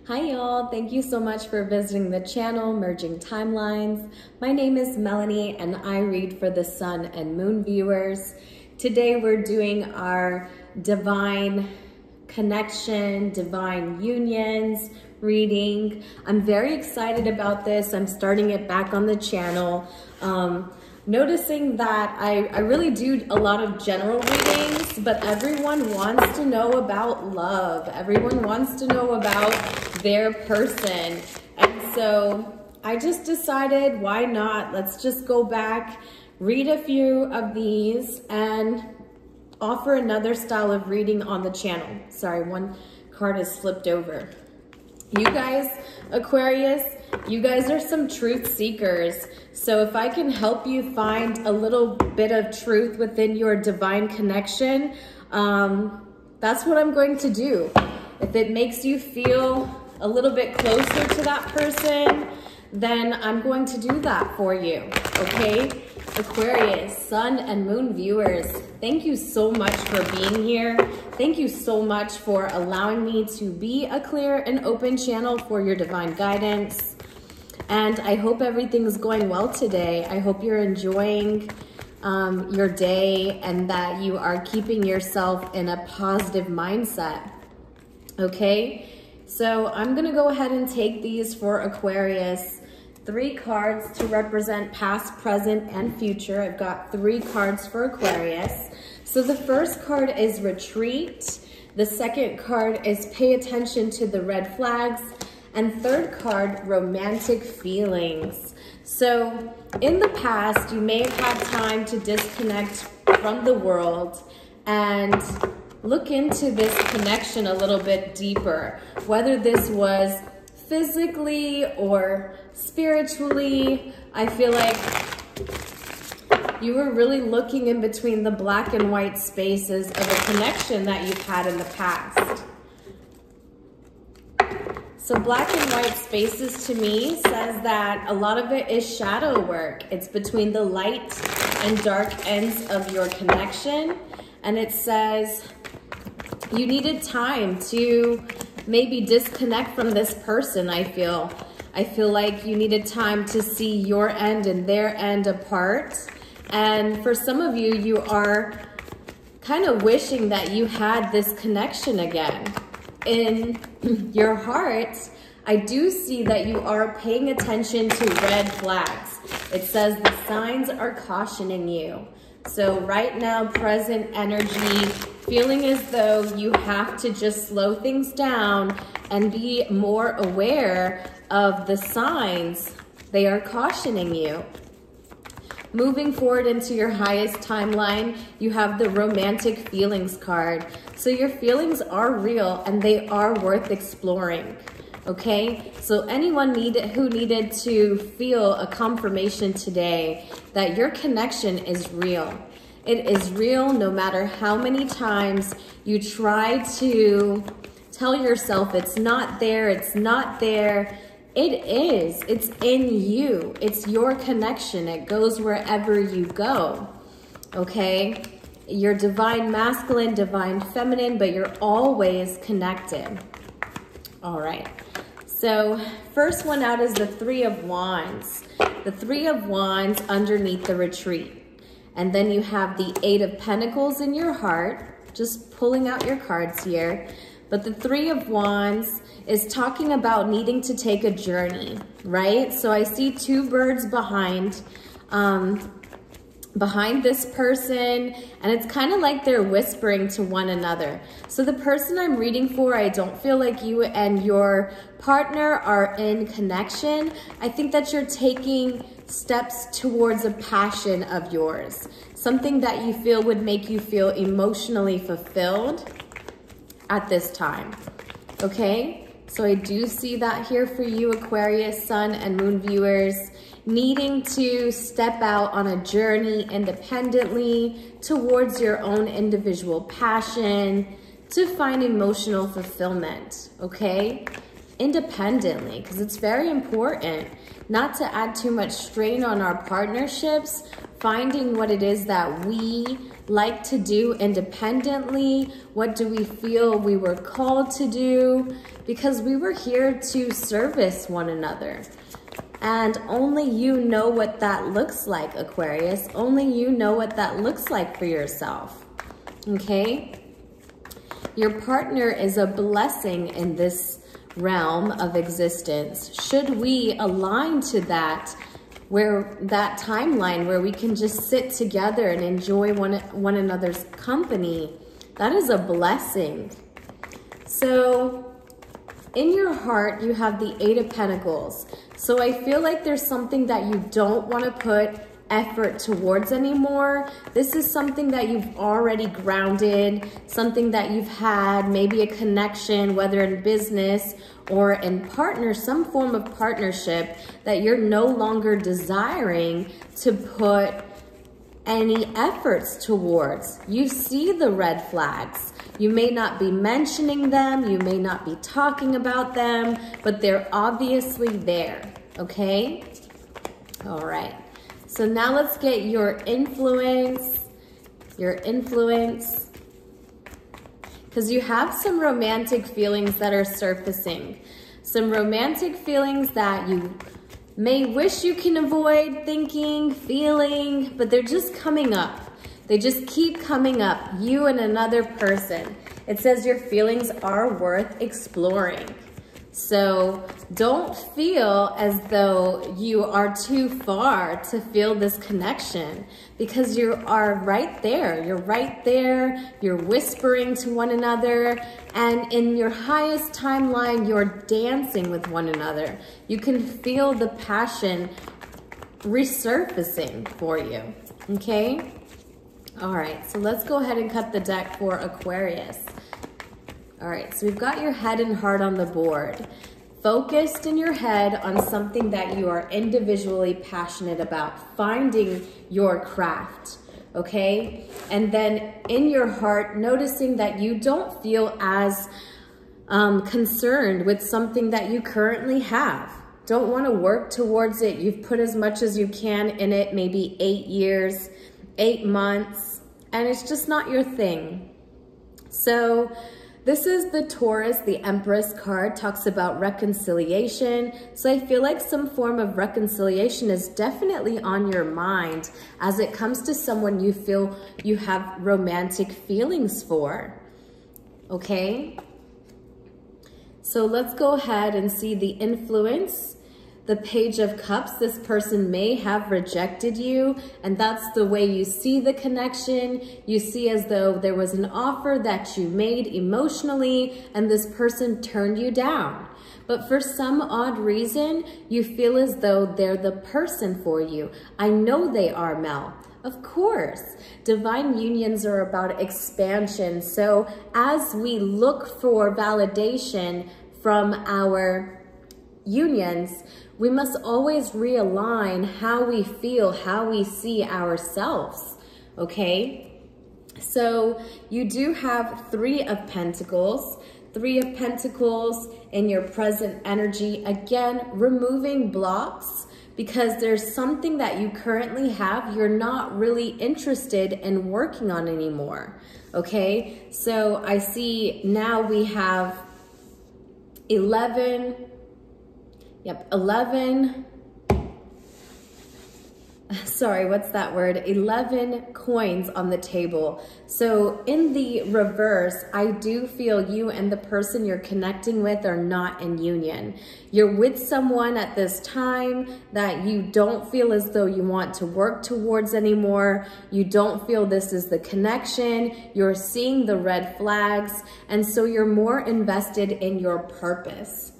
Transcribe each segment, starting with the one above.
Hi y'all, thank you so much for visiting the channel, Merging Timelines. My name is Melanie and I read for the Sun and Moon viewers. Today we're doing our divine connection, divine unions reading. I'm very excited about this. I'm starting it back on the channel. Noticing that I really do a lot of general readings, but everyone wants to know about love. Everyone wants to know about their person. And so I just decided, why not? Let's just go back, read a few of these, and offer another style of reading on the channel. Sorry, one card is flipped over. You guys, Aquarius, you guys are some truth seekers. So if I can help you find a little bit of truth within your divine connection, that's what I'm going to do. If it makes you feel a little bit closer to that person, then I'm going to do that for you, okay? Aquarius, Sun and Moon viewers, thank you so much for being here. Thank you so much for allowing me to be a clear and open channel for your divine guidance. And I hope everything's going well today. I hope you're enjoying your day and that you are keeping yourself in a positive mindset, okay? So I'm gonna go ahead and take these for Aquarius. 3 cards to represent past, present, and future. I've got 3 cards for Aquarius. So the first card is retreat. The second card is pay attention to the red flags. And third card, romantic feelings. So in the past, you may have had time to disconnect from the world and look into this connection a little bit deeper, whether this was physically or spiritually. I feel like you were really looking in between the black and white spaces of a connection that you've had in the past. So black and white spaces to me says that a lot of it is shadow work. It's between the light and dark ends of your connection. And it says you needed time to maybe disconnect from this person. I feel like you needed time to see your end and their end apart. And for some of you, you are kind of wishing that you had this connection again. In your heart, I do see that you are paying attention to red flags. It says the signs are cautioning you. So right now, present energy, feeling as though you have to just slow things down and be more aware of the signs. They are cautioning you. Moving forward into your highest timeline, you have the romantic feelings card. So your feelings are real and they are worth exploring, okay? So anyone who needed to feel a confirmation today that your connection is real. It is real no matter how many times you try to tell yourself it's not there, it's not there. It is. It's in you. It's your connection. It goes wherever you go, okay? You're divine masculine, divine feminine, but you're always connected. All right. So first one out is the 3 of Wands. The 3 of Wands underneath the retreat. And then you have the 8 of Pentacles in your heart. Just pulling out your cards here. But the 3 of Wands is talking about needing to take a journey, right? So I see 2 birds behind this person, and it's kind of like they're whispering to one another. So the person I'm reading for, I don't feel like you and your partner are in connection. I think that you're taking steps towards a passion of yours, something that you feel would make you feel emotionally fulfilled at this time, okay? So I do see that here for you, Aquarius, Sun and Moon viewers, needing to step out on a journey independently towards your own individual passion to find emotional fulfillment, okay? independently, because it's very important not to add too much strain on our partnerships, finding what it is that we like to do independently. What do we feel we were called to do? Because we were here to service one another. And only you know what that looks like, Aquarius. Only you know what that looks like for yourself, okay? Your partner is a blessing in this realm of existence. Should we align to that, where that timeline where we can just sit together and enjoy one another's company, that is a blessing. So in your heart, you have the Eight of Pentacles. So I feel like there's something that you don't want to put effort towards anymore. This is something that you've already grounded, something that you've had, maybe a connection, whether in business or in some form of partnership, that you're no longer desiring to put any efforts towards. You see the red flags. You may not be mentioning them, you may not be talking about them, but they're obviously there, okay? All right. So now let's get your influence, because you have some romantic feelings that are surfacing. Some romantic feelings that you may wish you can avoid thinking, feeling, but they're just coming up. They just keep coming up, you and another person. It says your feelings are worth exploring. So don't feel as though you are too far to feel this connection, because you are right there. You're right there. You're whispering to one another. And in your highest timeline, you're dancing with one another. You can feel the passion resurfacing for you. Okay? All right. So let's go ahead and cut the deck for Aquarius. All right, so we've got your head and heart on the board. Focused in your head on something that you are individually passionate about, finding your craft, okay? And then in your heart, noticing that you don't feel as concerned with something that you currently have. Don't want to work towards it. You've put as much as you can in it, maybe 8 years, 8 months, and it's just not your thing. So this is the Taurus, the Empress card, talks about reconciliation. So I feel like some form of reconciliation is definitely on your mind as it comes to someone you feel you have romantic feelings for, okay? So let's go ahead and see the influence. The Page of Cups, this person may have rejected you, and that's the way you see the connection. You see as though there was an offer that you made emotionally, and this person turned you down. But for some odd reason, you feel as though they're the person for you. I know they are, Mel. Of course. Divine unions are about expansion. So as we look for validation from our unions, we must always realign how we feel, how we see ourselves, okay? So you do have Three of Pentacles. Three of Pentacles in your present energy. Again, removing blocks, because there's something that you currently have you're not really interested in working on anymore, okay? So I see now we have 11, 11 coins on the table. So in the reverse, I do feel you and the person you're connecting with are not in union. You're with someone at this time that you don't feel as though you want to work towards anymore. You don't feel this is the connection. You're seeing the red flags, and so you're more invested in your purpose.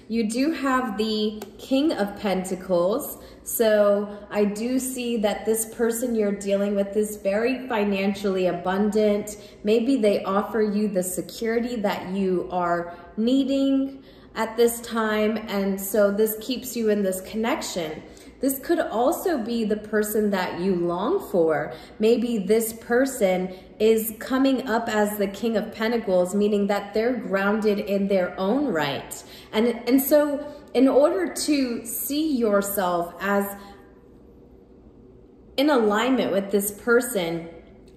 You do have the King of Pentacles. So I do see that this person you're dealing with is very financially abundant. Maybe they offer you the security that you are needing at this time. And so this keeps you in this connection. This could also be the person that you long for. Maybe this person is coming up as the King of Pentacles, meaning that they're grounded in their own right. And so in order to see yourself as in alignment with this person,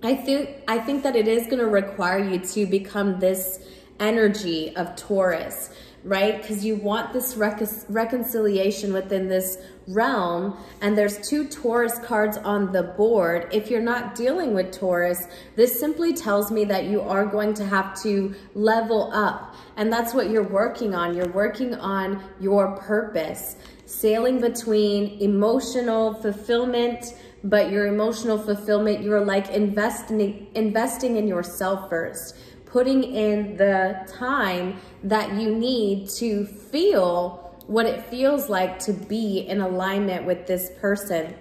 I think that it is going to require you to become this energy of Taurus, right? Because you want this reconciliation within this realm, and there's 2 Taurus cards on the board. If you're not dealing with Taurus, this simply tells me that you are going to have to level up, and that's what you're working on. You're working on your purpose, sailing between emotional fulfillment, but your emotional fulfillment, you're like investing in yourself first, putting in the time that you need to feel what it feels like to be in alignment with this person.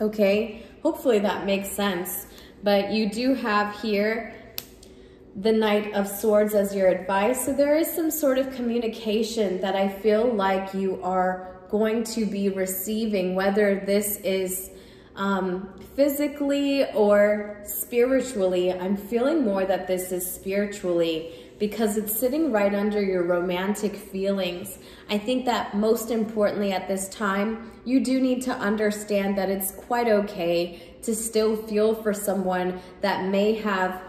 Okay, hopefully that makes sense. But you do have here the Knight of Swords as your advice. So there is some sort of communication that I feel like you are going to be receiving, whether this is physically or spiritually. I'm feeling more that this is spiritually, because it's sitting right under your romantic feelings. I think that most importantly at this time, you do need to understand that it's quite okay to still feel for someone that may have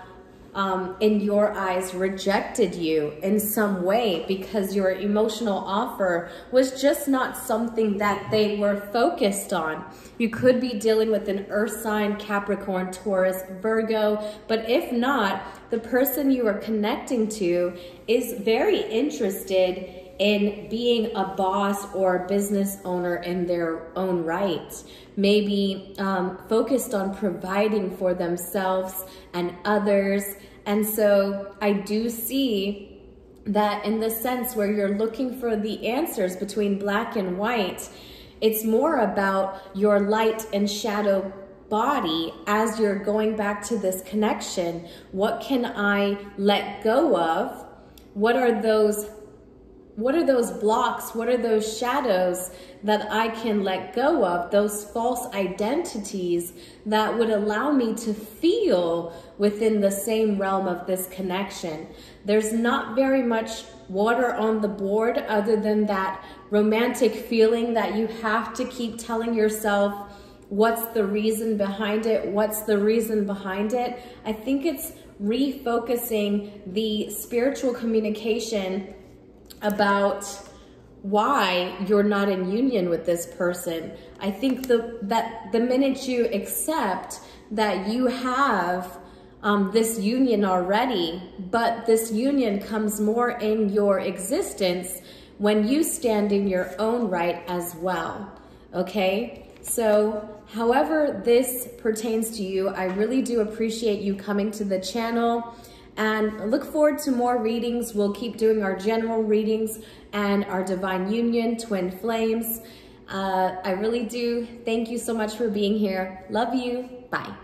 in your eyes rejected you in some way, because your emotional offer was just not something that they were focused on. You could be dealing with an earth sign, Capricorn, Taurus, Virgo, but if not, the person you are connecting to is very interested in being a boss or a business owner in their own right. Maybe focused on providing for themselves and others. And so I do see that in the sense where you're looking for the answers between black and white, it's more about your light and shadow body as you're going back to this connection. What can I let go of? What are those blocks? What are those shadows that I can let go of? Those false identities that would allow me to feel within the same realm of this connection. There's not very much water on the board other than that romantic feeling that you have to keep telling yourself, what's the reason behind it? What's the reason behind it? I think it's refocusing the spiritual communication about why you're not in union with this person. I think that the minute you accept that you have this union already, but this union comes more in your existence when you stand in your own right as well, okay? So however this pertains to you, I really do appreciate you coming to the channel, and look forward to more readings. We'll keep doing our general readings and our divine union, twin flames. I really do. Thank you so much for being here. Love you. Bye.